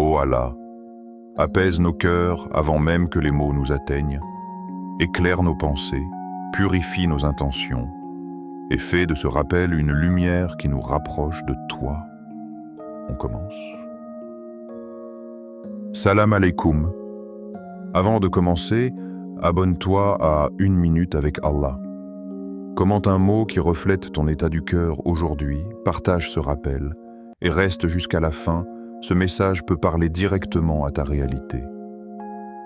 Ô Allah, apaise nos cœurs avant même que les mots nous atteignent, éclaire nos pensées, purifie nos intentions et fais de ce rappel une lumière qui nous rapproche de toi. On commence. Salam alaikum. Avant de commencer, abonne-toi à 1 minute avec Allah. Commente un mot qui reflète ton état du cœur aujourd'hui, partage ce rappel et reste jusqu'à la fin. Ce message peut parler directement à ta réalité.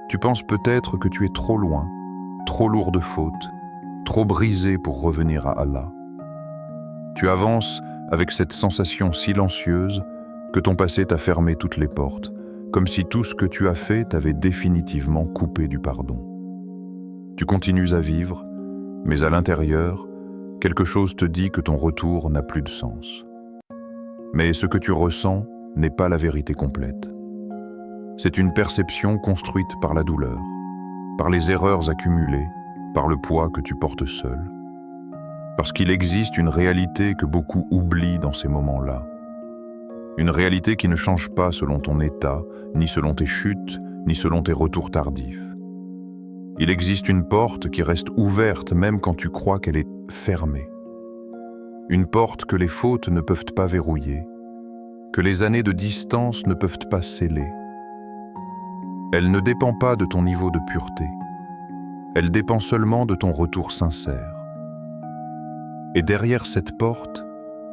Tu penses peut-être que tu es trop loin, trop lourd de fautes, trop brisé pour revenir à Allah. Tu avances avec cette sensation silencieuse que ton passé t'a fermé toutes les portes, comme si tout ce que tu as fait t'avait définitivement coupé du pardon. Tu continues à vivre, mais à l'intérieur, quelque chose te dit que ton retour n'a plus de sens. Mais ce que tu ressens n'est pas la vérité complète. C'est une perception construite par la douleur, par les erreurs accumulées, par le poids que tu portes seul. Parce qu'il existe une réalité que beaucoup oublient dans ces moments-là. Une réalité qui ne change pas selon ton état, ni selon tes chutes, ni selon tes retours tardifs. Il existe une porte qui reste ouverte même quand tu crois qu'elle est fermée. Une porte que les fautes ne peuvent pas verrouiller, que les années de distance ne peuvent pas sceller. Elle ne dépend pas de ton niveau de pureté. Elle dépend seulement de ton retour sincère. Et derrière cette porte,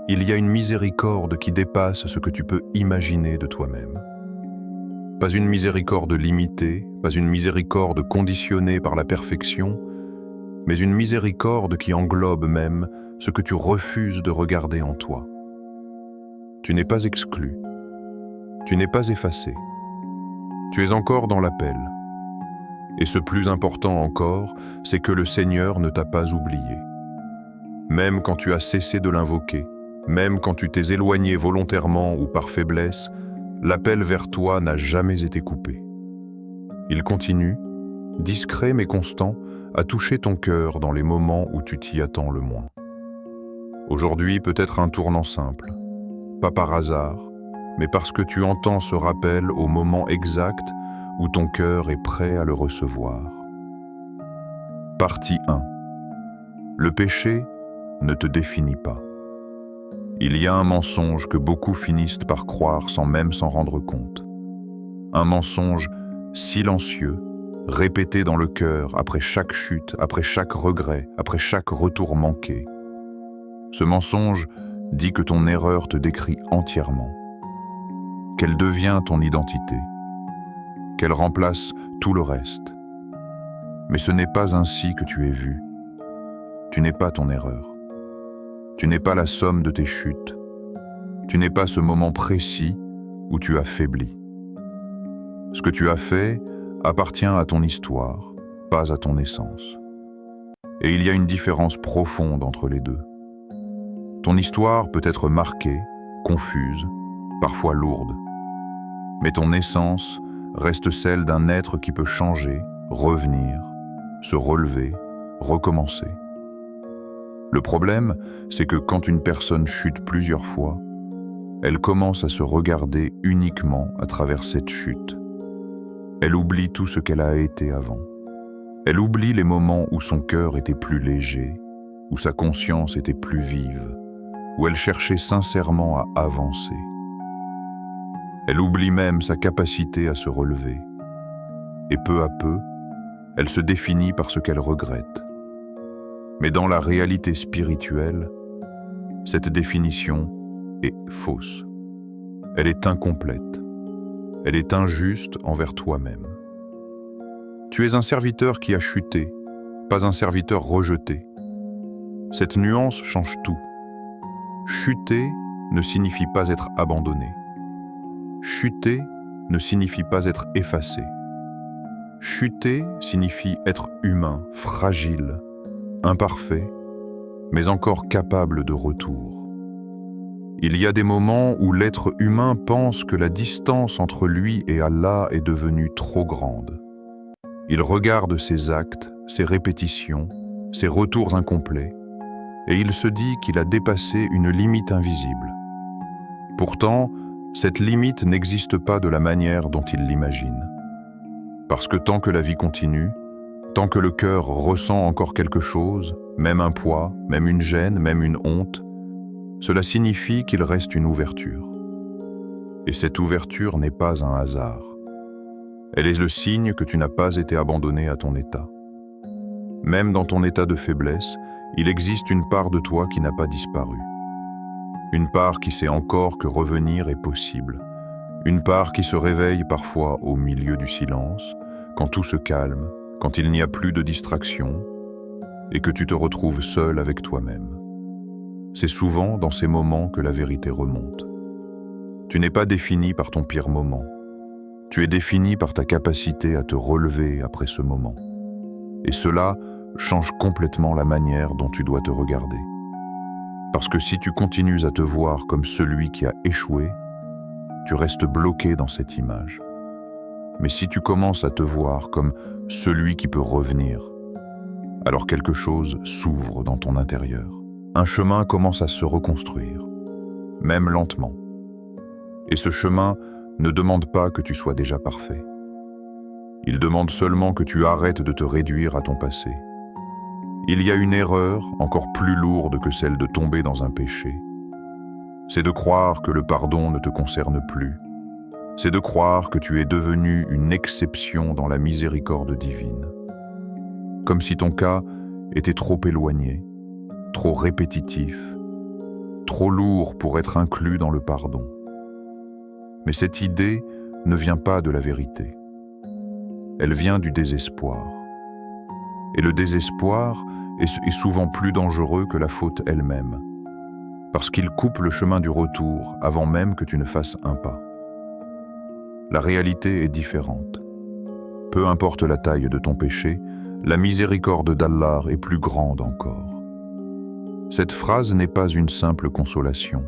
il y a une miséricorde qui dépasse ce que tu peux imaginer de toi-même. Pas une miséricorde limitée, pas une miséricorde conditionnée par la perfection, mais une miséricorde qui englobe même ce que tu refuses de regarder en toi. Tu n'es pas exclu, tu n'es pas effacé, tu es encore dans l'appel. Et ce plus important encore, c'est que le Seigneur ne t'a pas oublié. Même quand tu as cessé de l'invoquer, même quand tu t'es éloigné volontairement ou par faiblesse, l'appel vers toi n'a jamais été coupé. Il continue, discret mais constant, à toucher ton cœur dans les moments où tu t'y attends le moins. Aujourd'hui peut être un tournant simple, pas par hasard, mais parce que tu entends ce rappel au moment exact où ton cœur est prêt à le recevoir. Partie 1. Le péché ne te définit pas. Il y a un mensonge que beaucoup finissent par croire sans même s'en rendre compte. Un mensonge silencieux, répété dans le cœur après chaque chute, après chaque regret, après chaque retour manqué. Ce mensonge dit que ton erreur te décrit entièrement, qu'elle devient ton identité, qu'elle remplace tout le reste. Mais ce n'est pas ainsi que tu es vu. Tu n'es pas ton erreur. Tu n'es pas la somme de tes chutes. Tu n'es pas ce moment précis où tu as faibli. Ce que tu as fait appartient à ton histoire, pas à ton essence. Et il y a une différence profonde entre les deux. Ton histoire peut être marquée, confuse, parfois lourde. Mais ton essence reste celle d'un être qui peut changer, revenir, se relever, recommencer. Le problème, c'est que quand une personne chute plusieurs fois, elle commence à se regarder uniquement à travers cette chute. Elle oublie tout ce qu'elle a été avant. Elle oublie les moments où son cœur était plus léger, où sa conscience était plus vive, où elle cherchait sincèrement à avancer. Elle oublie même sa capacité à se relever. Et peu à peu, elle se définit par ce qu'elle regrette. Mais dans la réalité spirituelle, cette définition est fausse. Elle est incomplète. Elle est injuste envers toi-même. Tu es un serviteur qui a chuté, pas un serviteur rejeté. Cette nuance change tout. Chuter ne signifie pas être abandonné. Chuter ne signifie pas être effacé. Chuter signifie être humain, fragile, imparfait, mais encore capable de retour. Il y a des moments où l'être humain pense que la distance entre lui et Allah est devenue trop grande. Il regarde ses actes, ses répétitions, ses retours incomplets, et il se dit qu'il a dépassé une limite invisible. Pourtant, Cette limite n'existe pas de la manière dont il l'imagine. Parce que tant que la vie continue, tant que le cœur ressent encore quelque chose, même un poids, même une gêne, même une honte, cela signifie qu'il reste une ouverture. Et cette ouverture n'est pas un hasard. Elle est le signe que tu n'as pas été abandonné à ton état. Même dans ton état de faiblesse, il existe une part de toi qui n'a pas disparu. Une part qui sait encore que revenir est possible. Une part qui se réveille parfois au milieu du silence, quand tout se calme, quand il n'y a plus de distraction, et que tu te retrouves seul avec toi-même. C'est souvent dans ces moments que la vérité remonte. Tu n'es pas défini par ton pire moment. Tu es défini par ta capacité à te relever après ce moment. Et cela change complètement la manière dont tu dois te regarder. Parce que si tu continues à te voir comme celui qui a échoué, tu restes bloqué dans cette image. Mais si tu commences à te voir comme celui qui peut revenir, alors quelque chose s'ouvre dans ton intérieur. Un chemin commence à se reconstruire, même lentement. Et ce chemin ne demande pas que tu sois déjà parfait. Il demande seulement que tu arrêtes de te réduire à ton passé. Il y a une erreur encore plus lourde que celle de tomber dans un péché. C'est de croire que le pardon ne te concerne plus. C'est de croire que tu es devenu une exception dans la miséricorde divine. Comme si ton cas était trop éloigné, trop répétitif, trop lourd pour être inclus dans le pardon. Mais cette idée ne vient pas de la vérité. Elle vient du désespoir. Et le désespoir est souvent plus dangereux que la faute elle-même, parce qu'il coupe le chemin du retour avant même que tu ne fasses un pas. La réalité est différente. Peu importe la taille de ton péché, la miséricorde d'Allah est plus grande encore. Cette phrase n'est pas une simple consolation.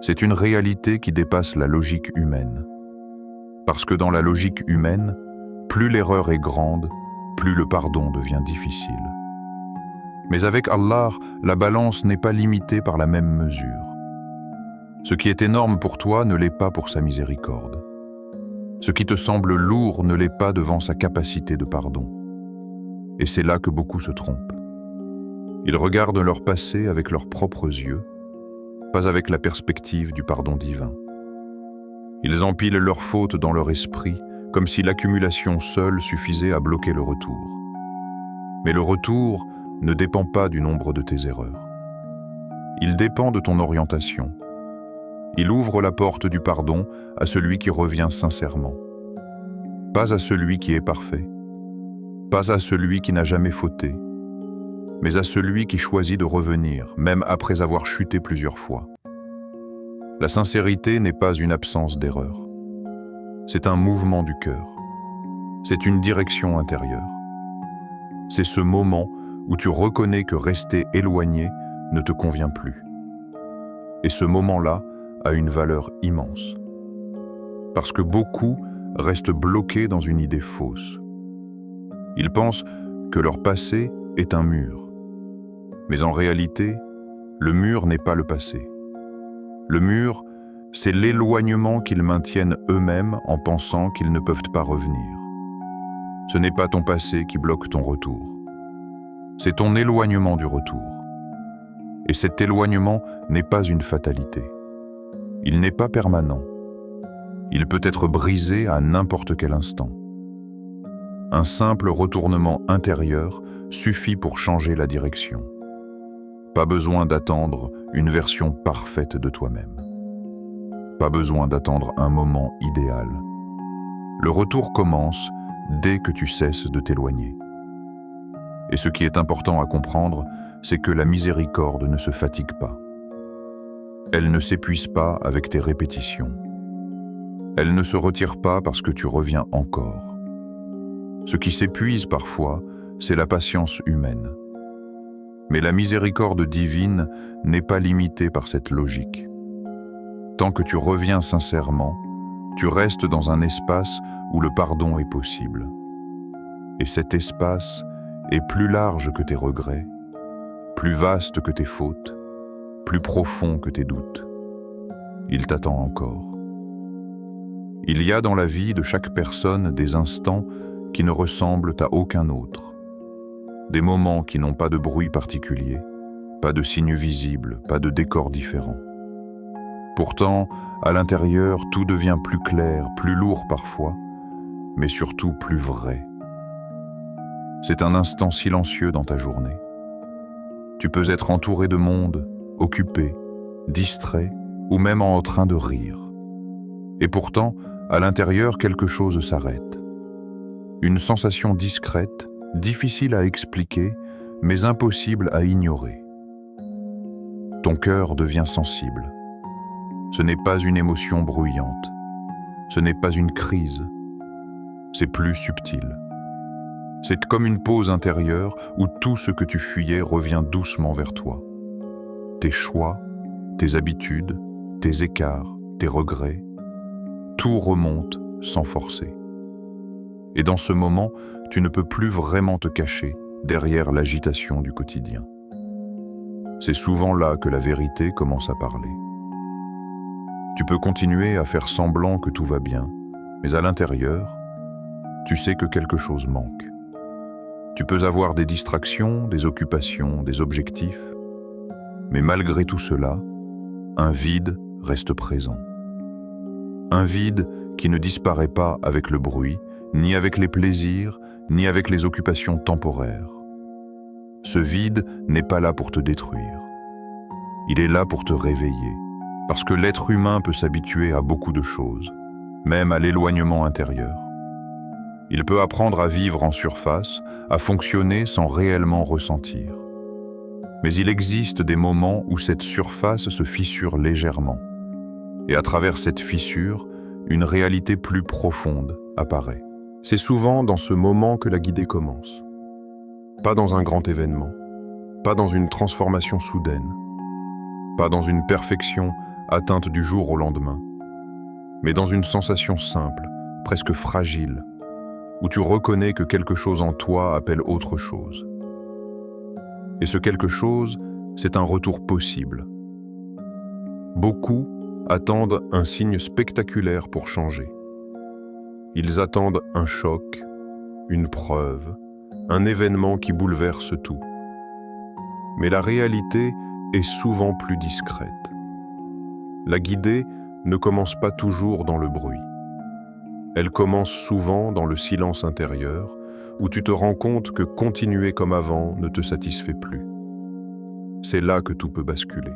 C'est une réalité qui dépasse la logique humaine. Parce que dans la logique humaine, plus l'erreur est grande, plus le pardon devient difficile. Mais avec Allah, la balance n'est pas limitée par la même mesure. Ce qui est énorme pour toi ne l'est pas pour sa miséricorde. Ce qui te semble lourd ne l'est pas devant sa capacité de pardon. Et c'est là que beaucoup se trompent. Ils regardent leur passé avec leurs propres yeux, pas avec la perspective du pardon divin. Ils empilent leurs fautes dans leur esprit, comme si l'accumulation seule suffisait à bloquer le retour. Mais le retour ne dépend pas du nombre de tes erreurs. Il dépend de ton orientation. Il ouvre la porte du pardon à celui qui revient sincèrement. Pas à celui qui est parfait. Pas à celui qui n'a jamais fauté. Mais à celui qui choisit de revenir, même après avoir chuté plusieurs fois. La sincérité n'est pas une absence d'erreur. C'est un mouvement du cœur. C'est une direction intérieure. C'est ce moment où tu reconnais que rester éloigné ne te convient plus. Et ce moment-là a une valeur immense. Parce que beaucoup restent bloqués dans une idée fausse. Ils pensent que leur passé est un mur. Mais en réalité, le mur n'est pas le passé. Le mur, c'est l'éloignement qu'ils maintiennent eux-mêmes en pensant qu'ils ne peuvent pas revenir. Ce n'est pas ton passé qui bloque ton retour. C'est ton éloignement du retour. Et cet éloignement n'est pas une fatalité. Il n'est pas permanent. Il peut être brisé à n'importe quel instant. Un simple retournement intérieur suffit pour changer la direction. Pas besoin d'attendre une version parfaite de toi-même. Pas besoin d'attendre un moment idéal. Le retour commence dès que tu cesses de t'éloigner. Et ce qui est important à comprendre, c'est que la miséricorde ne se fatigue pas. Elle ne s'épuise pas avec tes répétitions. Elle ne se retire pas parce que tu reviens encore. Ce qui s'épuise parfois, c'est la patience humaine. Mais la miséricorde divine n'est pas limitée par cette logique. Tant que tu reviens sincèrement, tu restes dans un espace où le pardon est possible. Et cet espace est plus large que tes regrets, plus vaste que tes fautes, plus profond que tes doutes. Il t'attend encore. Il y a dans la vie de chaque personne des instants qui ne ressemblent à aucun autre. Des moments qui n'ont pas de bruit particulier, pas de signes visibles, pas de décor différent. Pourtant, à l'intérieur, tout devient plus clair, plus lourd parfois, mais surtout plus vrai. C'est un instant silencieux dans ta journée. Tu peux être entouré de monde, occupé, distrait ou même en train de rire. Et pourtant, à l'intérieur, quelque chose s'arrête. Une sensation discrète, difficile à expliquer, mais impossible à ignorer. Ton cœur devient sensible. Ce n'est pas une émotion bruyante. Ce n'est pas une crise. C'est plus subtil. C'est comme une pause intérieure où tout ce que tu fuyais revient doucement vers toi. Tes choix, tes habitudes, tes écarts, tes regrets, tout remonte sans forcer. Et dans ce moment, tu ne peux plus vraiment te cacher derrière l'agitation du quotidien. C'est souvent là que la vérité commence à parler. Tu peux continuer à faire semblant que tout va bien, mais à l'intérieur, tu sais que quelque chose manque. Tu peux avoir des distractions, des occupations, des objectifs, mais malgré tout cela, un vide reste présent. Un vide qui ne disparaît pas avec le bruit, ni avec les plaisirs, ni avec les occupations temporaires. Ce vide n'est pas là pour te détruire. Il est là pour te réveiller, parce que l'être humain peut s'habituer à beaucoup de choses, même à l'éloignement intérieur. Il peut apprendre à vivre en surface, à fonctionner sans réellement ressentir. Mais il existe des moments où cette surface se fissure légèrement. Et à travers cette fissure, une réalité plus profonde apparaît. C'est souvent dans ce moment que la guidée commence. Pas dans un grand événement, pas dans une transformation soudaine, pas dans une perfection atteinte du jour au lendemain, mais dans une sensation simple, presque fragile, où tu reconnais que quelque chose en toi appelle autre chose. Et ce quelque chose, c'est un retour possible. Beaucoup attendent un signe spectaculaire pour changer. Ils attendent un choc, une preuve, un événement qui bouleverse tout. Mais la réalité est souvent plus discrète. La guidée ne commence pas toujours dans le bruit. Elle commence souvent dans le silence intérieur, où tu te rends compte que continuer comme avant ne te satisfait plus. C'est là que tout peut basculer.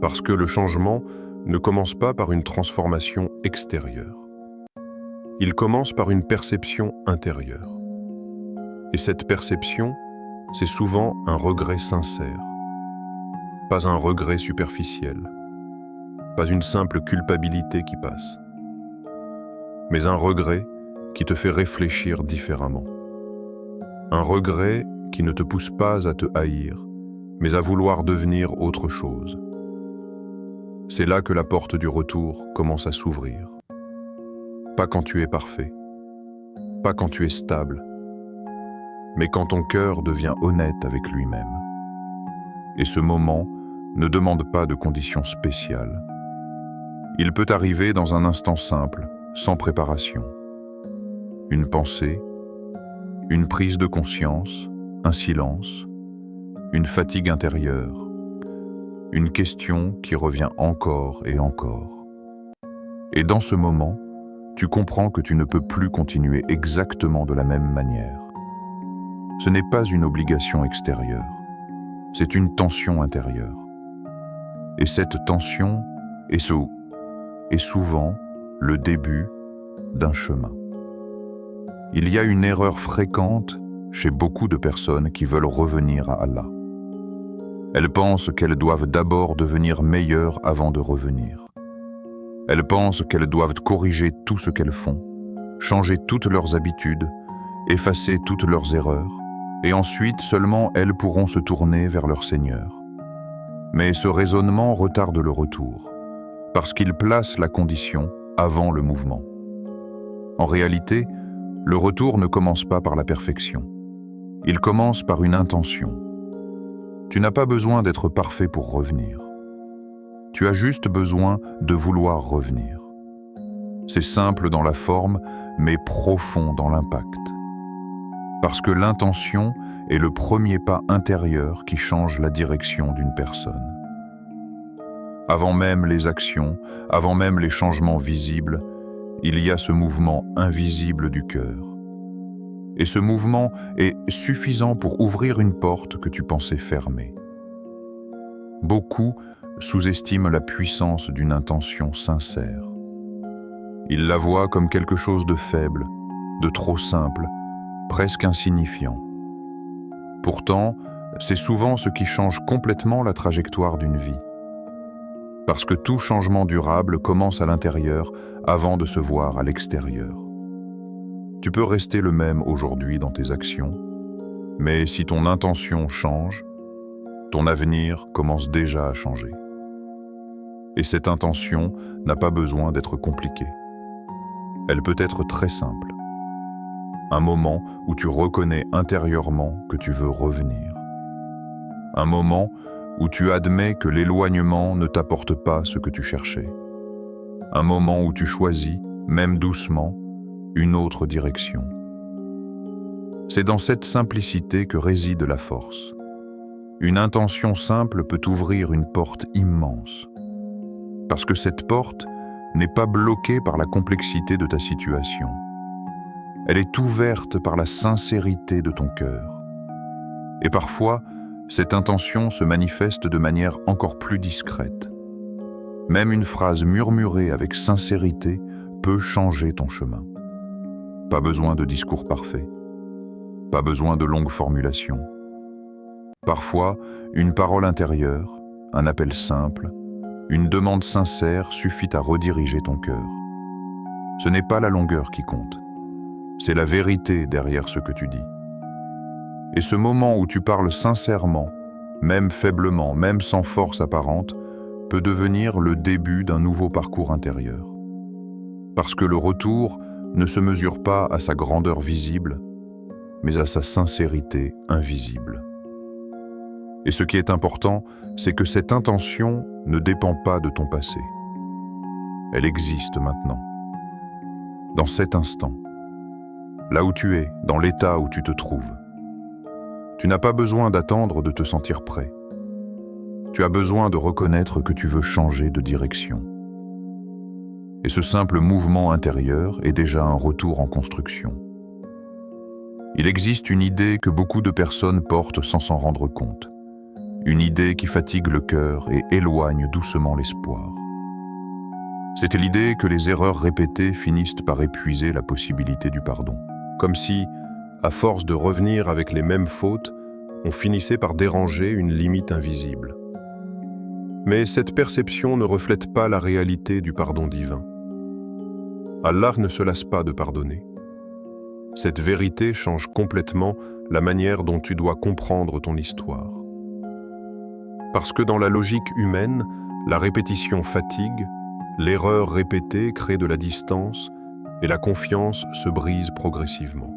Parce que le changement ne commence pas par une transformation extérieure. Il commence par une perception intérieure. Et cette perception, c'est souvent un regret sincère. Pas un regret superficiel. Pas une simple culpabilité qui passe. Mais un regret qui te fait réfléchir différemment. Un regret qui ne te pousse pas à te haïr, mais à vouloir devenir autre chose. C'est là que la porte du retour commence à s'ouvrir. Pas quand tu es parfait, pas quand tu es stable, mais quand ton cœur devient honnête avec lui-même. Et ce moment ne demande pas de conditions spéciales. Il peut arriver dans un instant simple, sans préparation. Une pensée, une prise de conscience, un silence, une fatigue intérieure, une question qui revient encore et encore. Et dans ce moment, tu comprends que tu ne peux plus continuer exactement de la même manière. Ce n'est pas une obligation extérieure, c'est une tension intérieure. Et cette tension est souvent le début d'un chemin. Il y a une erreur fréquente chez beaucoup de personnes qui veulent revenir à Allah. Elles pensent qu'elles doivent d'abord devenir meilleures avant de revenir. Elles pensent qu'elles doivent corriger tout ce qu'elles font, changer toutes leurs habitudes, effacer toutes leurs erreurs, et ensuite seulement elles pourront se tourner vers leur Seigneur. Mais ce raisonnement retarde le retour, parce qu'il place la condition avant le mouvement. En réalité, le retour ne commence pas par la perfection. Il commence par une intention. Tu n'as pas besoin d'être parfait pour revenir. Tu as juste besoin de vouloir revenir. C'est simple dans la forme, mais profond dans l'impact. Parce que l'intention est le premier pas intérieur qui change la direction d'une personne. Avant même les actions, avant même les changements visibles, il y a ce mouvement invisible du cœur. Et ce mouvement est suffisant pour ouvrir une porte que tu pensais fermée. Beaucoup sous-estiment la puissance d'une intention sincère. Ils la voient comme quelque chose de faible, de trop simple, presque insignifiant. Pourtant, c'est souvent ce qui change complètement la trajectoire d'une vie. Parce que tout changement durable commence à l'intérieur avant de se voir à l'extérieur. Tu peux rester le même aujourd'hui dans tes actions, mais si ton intention change, ton avenir commence déjà à changer. Et cette intention n'a pas besoin d'être compliquée. Elle peut être très simple. Un moment où tu reconnais intérieurement que tu veux revenir. Un moment où tu admets que l'éloignement ne t'apporte pas ce que tu cherchais. Un moment où tu choisis, même doucement, une autre direction. C'est dans cette simplicité que réside la force. Une intention simple peut ouvrir une porte immense. Parce que cette porte n'est pas bloquée par la complexité de ta situation. Elle est ouverte par la sincérité de ton cœur. Et parfois, cette intention se manifeste de manière encore plus discrète. Même une phrase murmurée avec sincérité peut changer ton chemin. Pas besoin de discours parfaits. Pas besoin de longues formulations. Parfois, une parole intérieure, un appel simple, une demande sincère suffit à rediriger ton cœur. Ce n'est pas la longueur qui compte. C'est la vérité derrière ce que tu dis. Et ce moment où tu parles sincèrement, même faiblement, même sans force apparente, peut devenir le début d'un nouveau parcours intérieur. Parce que le retour ne se mesure pas à sa grandeur visible, mais à sa sincérité invisible. Et ce qui est important, c'est que cette intention ne dépend pas de ton passé. Elle existe maintenant, dans cet instant, là où tu es, dans l'état où tu te trouves. Tu n'as pas besoin d'attendre de te sentir prêt. Tu as besoin de reconnaître que tu veux changer de direction. Et ce simple mouvement intérieur est déjà un retour en construction. Il existe une idée que beaucoup de personnes portent sans s'en rendre compte. Une idée qui fatigue le cœur et éloigne doucement l'espoir. C'est l'idée que les erreurs répétées finissent par épuiser la possibilité du pardon. Comme si, à force de revenir avec les mêmes fautes, on finissait par déranger une limite invisible. Mais cette perception ne reflète pas la réalité du pardon divin. Allah ne se lasse pas de pardonner. Cette vérité change complètement la manière dont tu dois comprendre ton histoire. Parce que dans la logique humaine, la répétition fatigue, l'erreur répétée crée de la distance et la confiance se brise progressivement.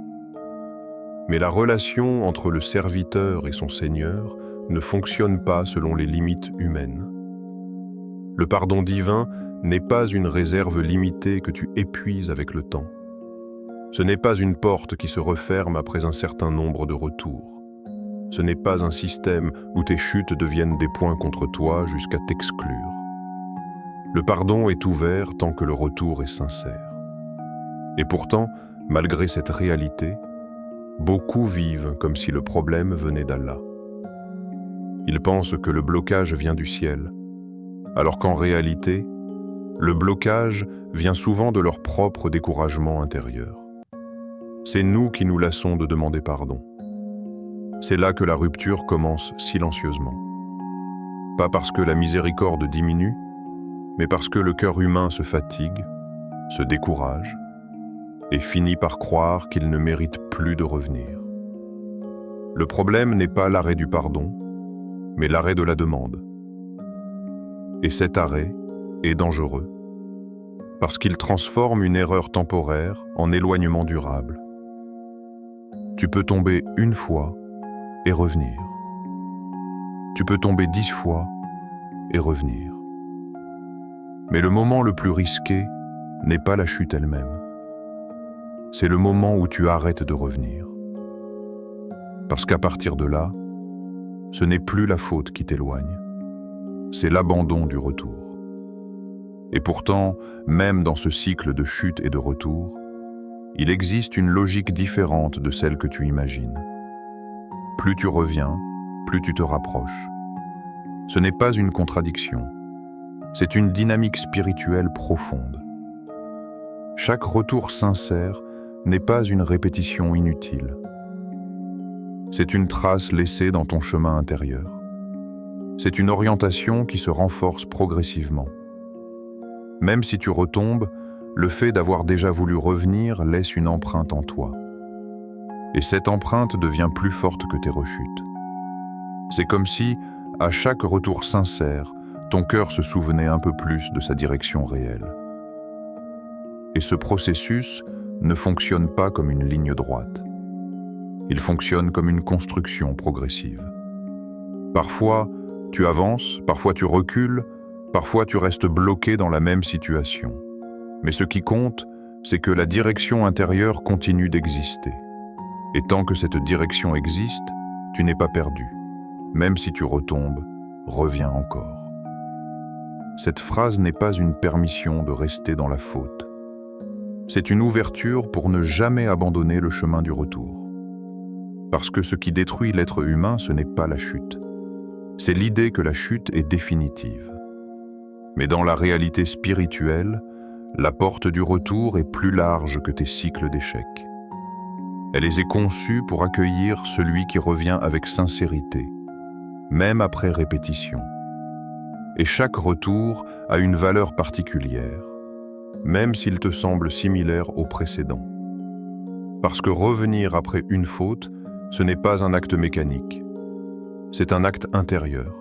Mais la relation entre le serviteur et son Seigneur ne fonctionne pas selon les limites humaines. Le pardon divin n'est pas une réserve limitée que tu épuises avec le temps. Ce n'est pas une porte qui se referme après un certain nombre de retours. Ce n'est pas un système où tes chutes deviennent des points contre toi jusqu'à t'exclure. Le pardon est ouvert tant que le retour est sincère. Et pourtant, malgré cette réalité, beaucoup vivent comme si le problème venait d'Allah. Ils pensent que le blocage vient du ciel, alors qu'en réalité, le blocage vient souvent de leur propre découragement intérieur. C'est nous qui nous lassons de demander pardon. C'est là que la rupture commence silencieusement. Pas parce que la miséricorde diminue, mais parce que le cœur humain se fatigue, se décourage, et finit par croire qu'il ne mérite plus de revenir. Le problème n'est pas l'arrêt du pardon, mais l'arrêt de la demande. Et cet arrêt est dangereux, parce qu'il transforme une erreur temporaire en éloignement durable. Tu peux tomber une fois et revenir. Tu peux tomber 10 fois et revenir. Mais le moment le plus risqué n'est pas la chute elle-même. C'est le moment où tu arrêtes de revenir. Parce qu'à partir de là, ce n'est plus la faute qui t'éloigne, c'est l'abandon du retour. Et pourtant, même dans ce cycle de chute et de retour, il existe une logique différente de celle que tu imagines. Plus tu reviens, plus tu te rapproches. Ce n'est pas une contradiction, c'est une dynamique spirituelle profonde. Chaque retour sincère n'est pas une répétition inutile. C'est une trace laissée dans ton chemin intérieur. C'est une orientation qui se renforce progressivement. Même si tu retombes, le fait d'avoir déjà voulu revenir laisse une empreinte en toi. Et cette empreinte devient plus forte que tes rechutes. C'est comme si, à chaque retour sincère, ton cœur se souvenait un peu plus de sa direction réelle. Et ce processus ne fonctionne pas comme une ligne droite. Il fonctionne comme une construction progressive. Parfois, tu avances, parfois tu recules, parfois tu restes bloqué dans la même situation. Mais ce qui compte, c'est que la direction intérieure continue d'exister. Et tant que cette direction existe, tu n'es pas perdu. Même si tu retombes, reviens encore. Cette phrase n'est pas une permission de rester dans la faute. C'est une ouverture pour ne jamais abandonner le chemin du retour. Parce que ce qui détruit l'être humain, ce n'est pas la chute. C'est l'idée que la chute est définitive. Mais dans la réalité spirituelle, la porte du retour est plus large que tes cycles d'échecs. Elle est conçue pour accueillir celui qui revient avec sincérité, même après répétition. Et chaque retour a une valeur particulière, même s'il te semble similaire au précédent. Parce que revenir après une faute, ce n'est pas un acte mécanique, c'est un acte intérieur.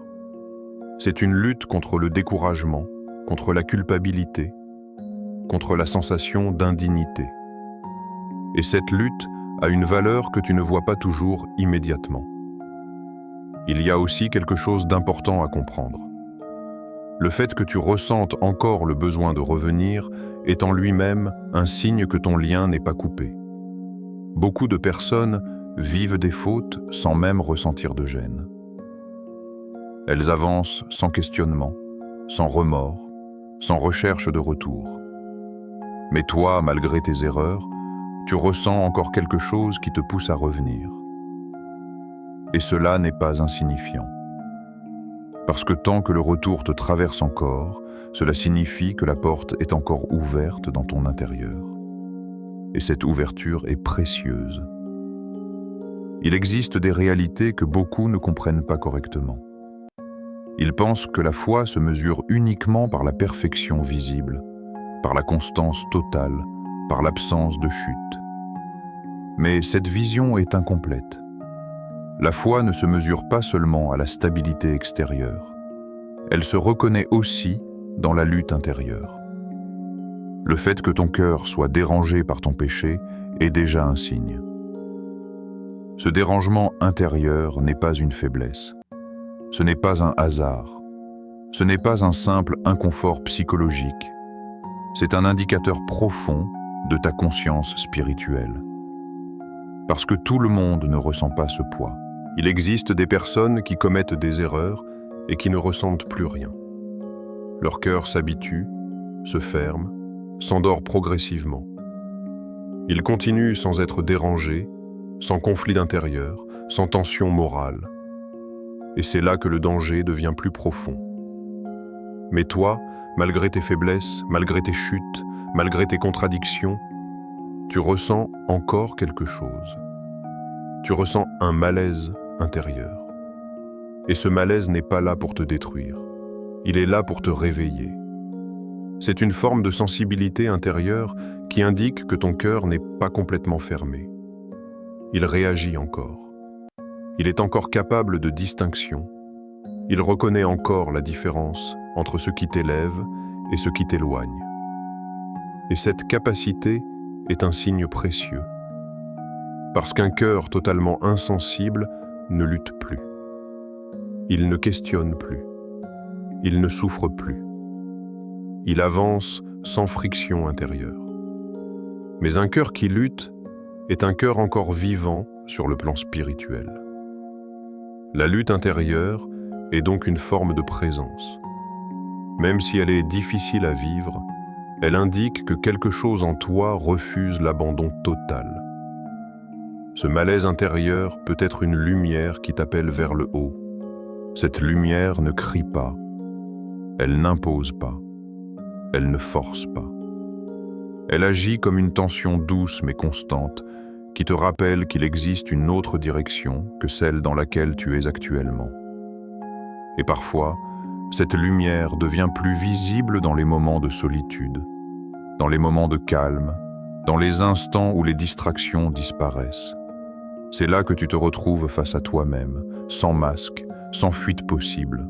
C'est une lutte contre le découragement, contre la culpabilité, contre la sensation d'indignité. Et cette lutte a une valeur que tu ne vois pas toujours immédiatement. Il y a aussi quelque chose d'important à comprendre. Le fait que tu ressentes encore le besoin de revenir est en lui-même un signe que ton lien n'est pas coupé. Beaucoup de personnes vivent des fautes sans même ressentir de gêne. Elles avancent sans questionnement, sans remords, sans recherche de retour. Mais toi, malgré tes erreurs, tu ressens encore quelque chose qui te pousse à revenir. Et cela n'est pas insignifiant. Parce que tant que le retour te traverse encore, cela signifie que la porte est encore ouverte dans ton intérieur. Et cette ouverture est précieuse. Il existe des réalités que beaucoup ne comprennent pas correctement. Ils pensent que la foi se mesure uniquement par la perfection visible, par la constance totale, par l'absence de chute. Mais cette vision est incomplète. La foi ne se mesure pas seulement à la stabilité extérieure. Elle se reconnaît aussi dans la lutte intérieure. Le fait que ton cœur soit dérangé par ton péché est déjà un signe. Ce dérangement intérieur n'est pas une faiblesse. Ce n'est pas un hasard. Ce n'est pas un simple inconfort psychologique. C'est un indicateur profond de ta conscience spirituelle. Parce que tout le monde ne ressent pas ce poids. Il existe des personnes qui commettent des erreurs et qui ne ressentent plus rien. Leur cœur s'habitue, se ferme, s'endort progressivement. Ils continuent sans être dérangés, sans conflit d'intérieur, sans tension morale. Et c'est là que le danger devient plus profond. Mais toi, malgré tes faiblesses, malgré tes chutes, malgré tes contradictions, tu ressens encore quelque chose. Tu ressens un malaise intérieur. Et ce malaise n'est pas là pour te détruire. Il est là pour te réveiller. C'est une forme de sensibilité intérieure qui indique que ton cœur n'est pas complètement fermé. Il réagit encore. Il est encore capable de distinction. Il reconnaît encore la différence entre ce qui t'élève et ce qui t'éloigne. Et cette capacité est un signe précieux. Parce qu'un cœur totalement insensible ne lutte plus. Il ne questionne plus. Il ne souffre plus. Il avance sans friction intérieure. Mais un cœur qui lutte est un cœur encore vivant sur le plan spirituel. La lutte intérieure est donc une forme de présence. Même si elle est difficile à vivre, elle indique que quelque chose en toi refuse l'abandon total. Ce malaise intérieur peut être une lumière qui t'appelle vers le haut. Cette lumière ne crie pas, elle n'impose pas, elle ne force pas. Elle agit comme une tension douce mais constante qui te rappelle qu'il existe une autre direction que celle dans laquelle tu es actuellement. Et parfois, cette lumière devient plus visible dans les moments de solitude, dans les moments de calme, dans les instants où les distractions disparaissent. C'est là que tu te retrouves face à toi-même, sans masque, sans fuite possible.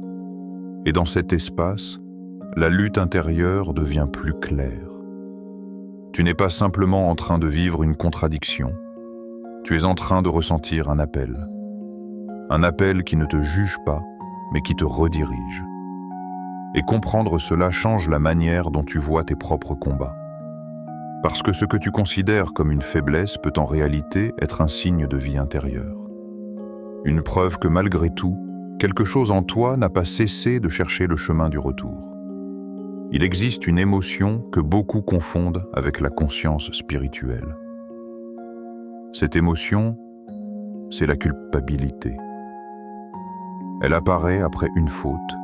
Et dans cet espace, la lutte intérieure devient plus claire. Tu n'es pas simplement en train de vivre une contradiction, tu es en train de ressentir un appel. Un appel qui ne te juge pas, mais qui te redirige. Et comprendre cela change la manière dont tu vois tes propres combats. Parce que ce que tu considères comme une faiblesse peut en réalité être un signe de vie intérieure. Une preuve que malgré tout, quelque chose en toi n'a pas cessé de chercher le chemin du retour. Il existe une émotion que beaucoup confondent avec la conscience spirituelle. Cette émotion, c'est la culpabilité. Elle apparaît après une faute,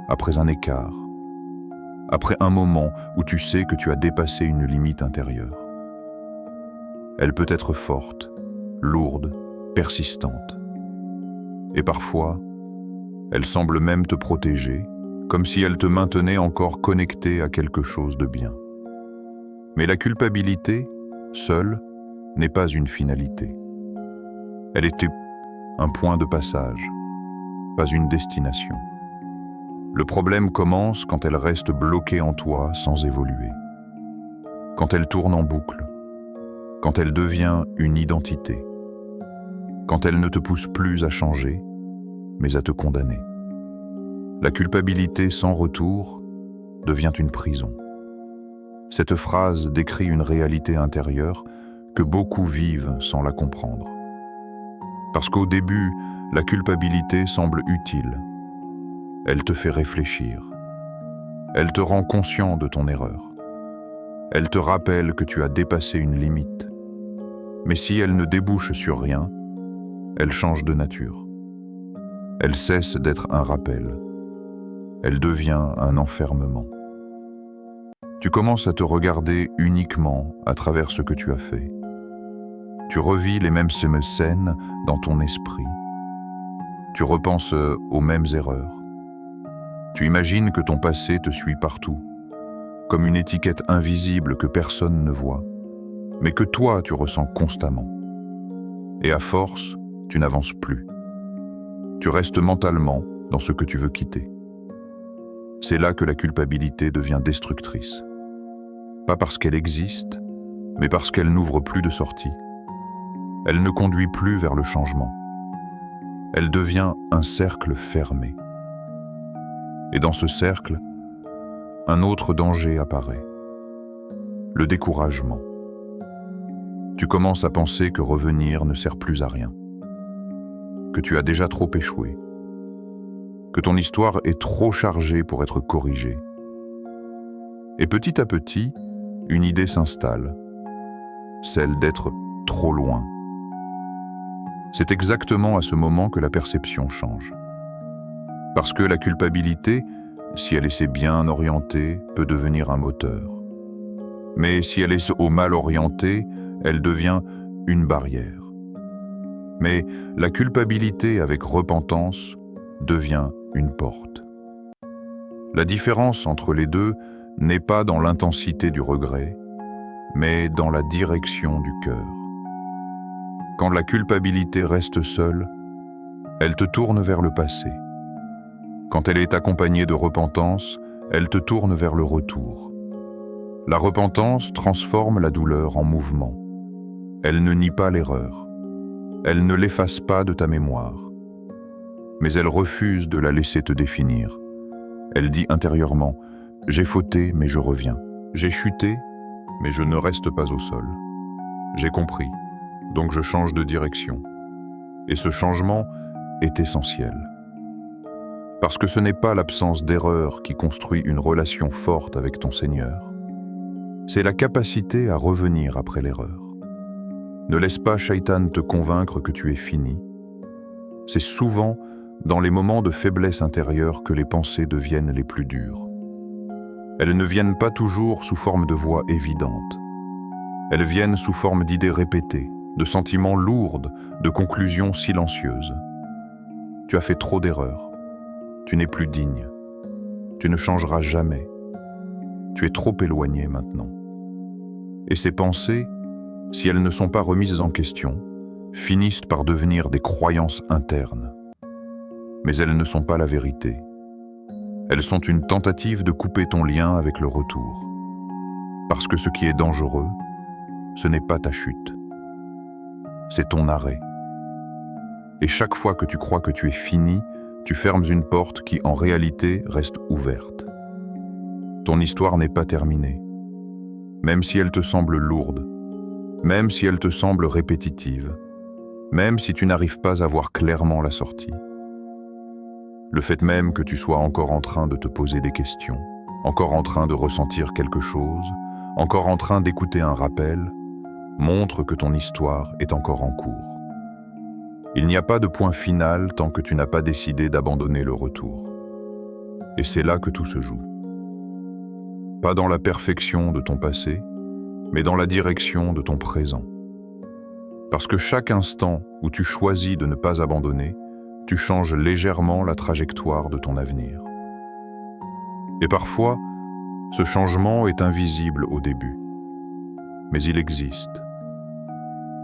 après un écart, après un moment où tu sais que tu as dépassé une limite intérieure. Elle peut être forte, lourde, persistante. Et parfois, elle semble même te protéger, comme si elle te maintenait encore connecté à quelque chose de bien. Mais la culpabilité, seule, n'est pas une finalité. Elle était un point de passage, pas une destination. Le problème commence quand elle reste bloquée en toi sans évoluer. Quand elle tourne en boucle, quand elle devient une identité, quand elle ne te pousse plus à changer, mais à te condamner. La culpabilité sans retour devient une prison. Cette phrase décrit une réalité intérieure que beaucoup vivent sans la comprendre. Parce qu'au début, la culpabilité semble utile. Elle te fait réfléchir. Elle te rend conscient de ton erreur. Elle te rappelle que tu as dépassé une limite. Mais si elle ne débouche sur rien, elle change de nature. Elle cesse d'être un rappel. Elle devient un enfermement. Tu commences à te regarder uniquement à travers ce que tu as fait. Tu revis les mêmes scènes dans ton esprit. Tu repenses aux mêmes erreurs. Tu imagines que ton passé te suit partout, comme une étiquette invisible que personne ne voit, mais que toi tu ressens constamment. Et à force, tu n'avances plus. Tu restes mentalement dans ce que tu veux quitter. C'est là que la culpabilité devient destructrice. Pas parce qu'elle existe, mais parce qu'elle n'ouvre plus de sortie. Elle ne conduit plus vers le changement. Elle devient un cercle fermé. Et dans ce cercle, un autre danger apparaît. Le découragement. Tu commences à penser que revenir ne sert plus à rien. Que tu as déjà trop échoué. Que ton histoire est trop chargée pour être corrigée. Et petit à petit, une idée s'installe, celle d'être trop loin. C'est exactement à ce moment que la perception change. Parce que la culpabilité, si elle est bien orientée, peut devenir un moteur. Mais si elle est mal orientée, elle devient une barrière. Mais la culpabilité avec repentance devient une porte. La différence entre les deux n'est pas dans l'intensité du regret, mais dans la direction du cœur. Quand la culpabilité reste seule, elle te tourne vers le passé. Quand elle est accompagnée de repentance, elle te tourne vers le retour. La repentance transforme la douleur en mouvement. Elle ne nie pas l'erreur. Elle ne l'efface pas de ta mémoire. Mais elle refuse de la laisser te définir. Elle dit intérieurement « J'ai fauté, mais je reviens. J'ai chuté, mais je ne reste pas au sol. J'ai compris, donc je change de direction. Et ce changement est essentiel. Parce que ce n'est pas l'absence d'erreur qui construit une relation forte avec ton Seigneur. C'est la capacité à revenir après l'erreur. Ne laisse pas Shaitan te convaincre que tu es fini. C'est souvent dans les moments de faiblesse intérieure que les pensées deviennent les plus dures. Elles ne viennent pas toujours sous forme de voix évidente. Elles viennent sous forme d'idées répétées, de sentiments lourds, de conclusions silencieuses. Tu as fait trop d'erreurs. Tu n'es plus digne. Tu ne changeras jamais. Tu es trop éloigné maintenant. Et ces pensées, si elles ne sont pas remises en question, finissent par devenir des croyances internes. Mais elles ne sont pas la vérité. Elles sont une tentative de couper ton lien avec le retour. Parce que ce qui est dangereux, ce n'est pas ta chute. C'est ton arrêt. Et chaque fois que tu crois que tu es fini, tu fermes une porte qui, en réalité, reste ouverte. Ton histoire n'est pas terminée. Même si elle te semble lourde, même si elle te semble répétitive, même si tu n'arrives pas à voir clairement la sortie. Le fait même que tu sois encore en train de te poser des questions, encore en train de ressentir quelque chose, encore en train d'écouter un rappel, montre que ton histoire est encore en cours. Il n'y a pas de point final tant que tu n'as pas décidé d'abandonner le retour. Et c'est là que tout se joue. Pas dans la perfection de ton passé, mais dans la direction de ton présent. Parce que chaque instant où tu choisis de ne pas abandonner, tu changes légèrement la trajectoire de ton avenir. Et parfois, ce changement est invisible au début, mais il existe.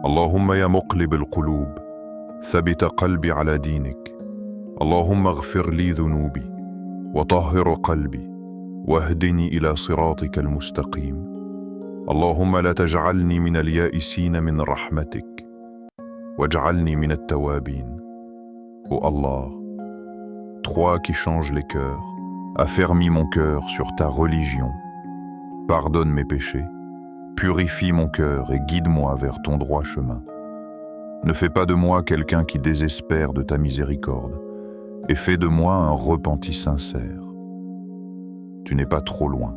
Allahumma ya muqlib al-qulub, thabita qalbi ala dinik. Allahumma aghfir li dhunubi, wa tahhir qalbi, wahdini ila siratika al-mustaqim. Allahumma la taj'alni min al-ya'isina min rahmatik, waj'alni min at-tawabin. Ô Allah, toi qui changes les cœurs, affermis mon cœur sur ta religion, pardonne mes péchés, purifie mon cœur et guide-moi vers ton droit chemin. Ne fais pas de moi quelqu'un qui désespère de ta miséricorde, et fais de moi un repenti sincère. Tu n'es pas trop loin.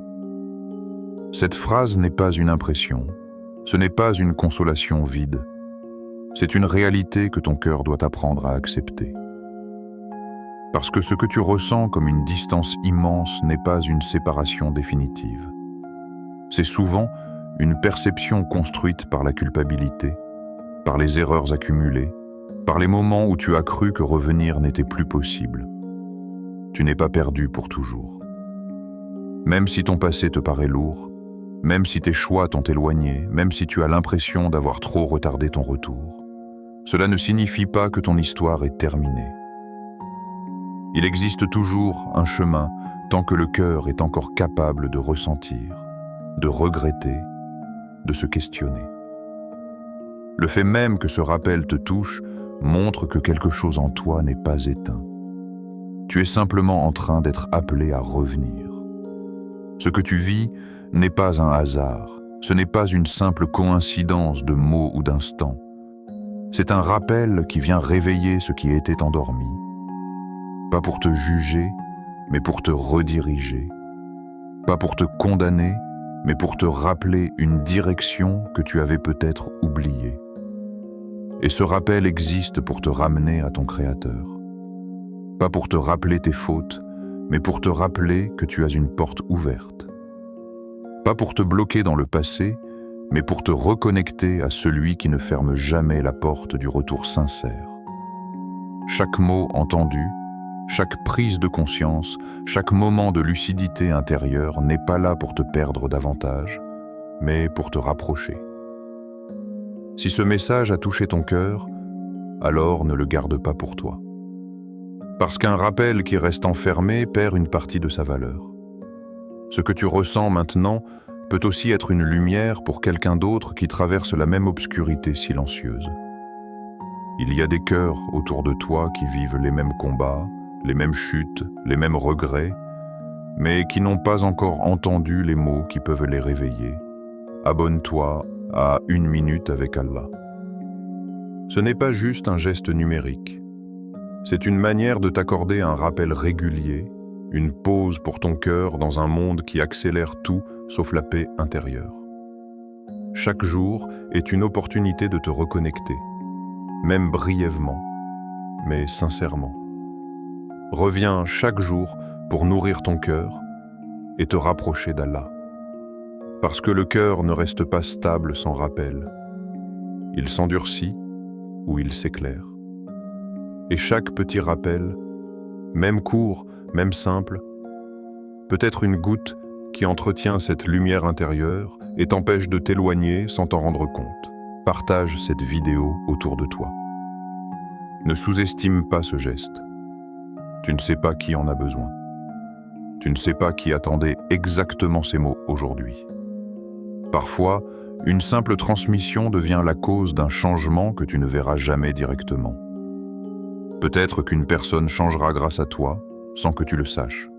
Cette phrase n'est pas une impression, ce n'est pas une consolation vide. C'est une réalité que ton cœur doit apprendre à accepter. Parce que ce que tu ressens comme une distance immense n'est pas une séparation définitive. C'est souvent une perception construite par la culpabilité, par les erreurs accumulées, par les moments où tu as cru que revenir n'était plus possible. Tu n'es pas perdu pour toujours. Même si ton passé te paraît lourd, même si tes choix t'ont éloigné, même si tu as l'impression d'avoir trop retardé ton retour, cela ne signifie pas que ton histoire est terminée. Il existe toujours un chemin tant que le cœur est encore capable de ressentir, de regretter, de se questionner. Le fait même que ce rappel te touche montre que quelque chose en toi n'est pas éteint. Tu es simplement en train d'être appelé à revenir. Ce que tu vis n'est pas un hasard, ce n'est pas une simple coïncidence de mots ou d'instants. C'est un rappel qui vient réveiller ce qui était endormi. Pas pour te juger, mais pour te rediriger. Pas pour te condamner, mais pour te rappeler une direction que tu avais peut-être oubliée. Et ce rappel existe pour te ramener à ton Créateur. Pas pour te rappeler tes fautes, mais pour te rappeler que tu as une porte ouverte. Pas pour te bloquer dans le passé, mais pour te reconnecter à celui qui ne ferme jamais la porte du retour sincère. Chaque mot entendu, chaque prise de conscience, chaque moment de lucidité intérieure n'est pas là pour te perdre davantage, mais pour te rapprocher. Si ce message a touché ton cœur, alors ne le garde pas pour toi. Parce qu'un rappel qui reste enfermé perd une partie de sa valeur. Ce que tu ressens maintenant peut aussi être une lumière pour quelqu'un d'autre qui traverse la même obscurité silencieuse. Il y a des cœurs autour de toi qui vivent les mêmes combats, les mêmes chutes, les mêmes regrets, mais qui n'ont pas encore entendu les mots qui peuvent les réveiller. Abonne-toi à 1 minute avec Allah. Ce n'est pas juste un geste numérique. C'est une manière de t'accorder un rappel régulier, une pause pour ton cœur dans un monde qui accélère tout sauf la paix intérieure. Chaque jour est une opportunité de te reconnecter, même brièvement, mais sincèrement. Reviens chaque jour pour nourrir ton cœur et te rapprocher d'Allah. Parce que le cœur ne reste pas stable sans rappel. Il s'endurcit ou il s'éclaire. Et chaque petit rappel, même court, même simple, peut être une goutte qui entretient cette lumière intérieure et t'empêche de t'éloigner sans t'en rendre compte. Partage cette vidéo autour de toi. Ne sous-estime pas ce geste. Tu ne sais pas qui en a besoin. Tu ne sais pas qui attendait exactement ces mots aujourd'hui. Parfois, une simple transmission devient la cause d'un changement que tu ne verras jamais directement. Peut-être qu'une personne changera grâce à toi, sans que tu le saches.